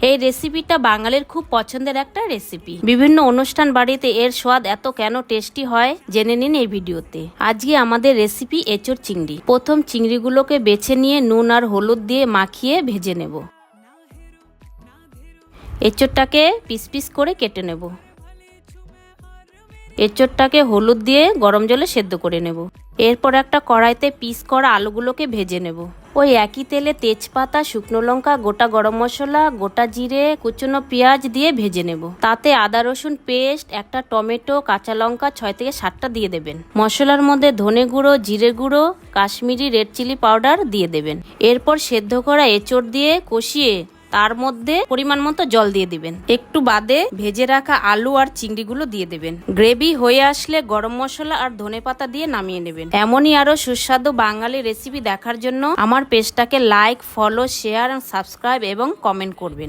এই রেসিপিটা বাঙালির খুব পছন্দের একটা রেসিপি। বিভিন্ন অনুষ্ঠান বাড়িতে এর স্বাদ এত কেন টেস্টি হয় জেনে নিন এই ভিডিওতে। আজকে আমাদের রেসিপি এঁচোড় চিংড়ি। প্রথম চিংড়িগুলোকে বেছে নিয়ে নুন আর হলুদ দিয়ে মাখিয়ে ভেজে নেব। এঁচোড়টাকে পিস পিস করে কেটে নেব। এঁচোড়টাকে হলুদ দিয়ে গরম জলে সেদ্ধ করে নেব। এরপর একটা কড়াইতে পিস করা আলুগুলোকে ভেজে নেব। ওই একই তেলে তেজপাতা, শুকনো লঙ্কা, গোটা গরম মশলা, গোটা জিরে, কুচনো পেঁয়াজ দিয়ে ভেজে নেব। তাতে আদা রসুন পেস্ট, একটা টমেটো, কাঁচা লঙ্কা 6 থেকে 7টা দিয়ে দেবেন। মশলার মধ্যে ধনে গুঁড়ো, জিরে গুঁড়ো, কাশ্মীরি রেড চিলি পাউডার দিয়ে দেবেন। এরপর সেদ্ধ করা এঁচোড় দিয়ে কষিয়ে তার মধ্যে পরিমাণ মতো জল দিয়ে দিবেন। একটু বাদে ভেজে রাখা আলু আর চিংড়িগুলো দিয়ে দেবেন। গ্রেভি হয়ে আসলে গরম মশলা আর ধনেপাতা দিয়ে নামিয়ে নেবেন। এমনই আরো সুস্বাদু বাঙালি রেসিপি দেখার জন্য আমার পেজটাকে লাইক, ফলো, শেয়ার, সাবস্ক্রাইব এবং কমেন্ট করবেন।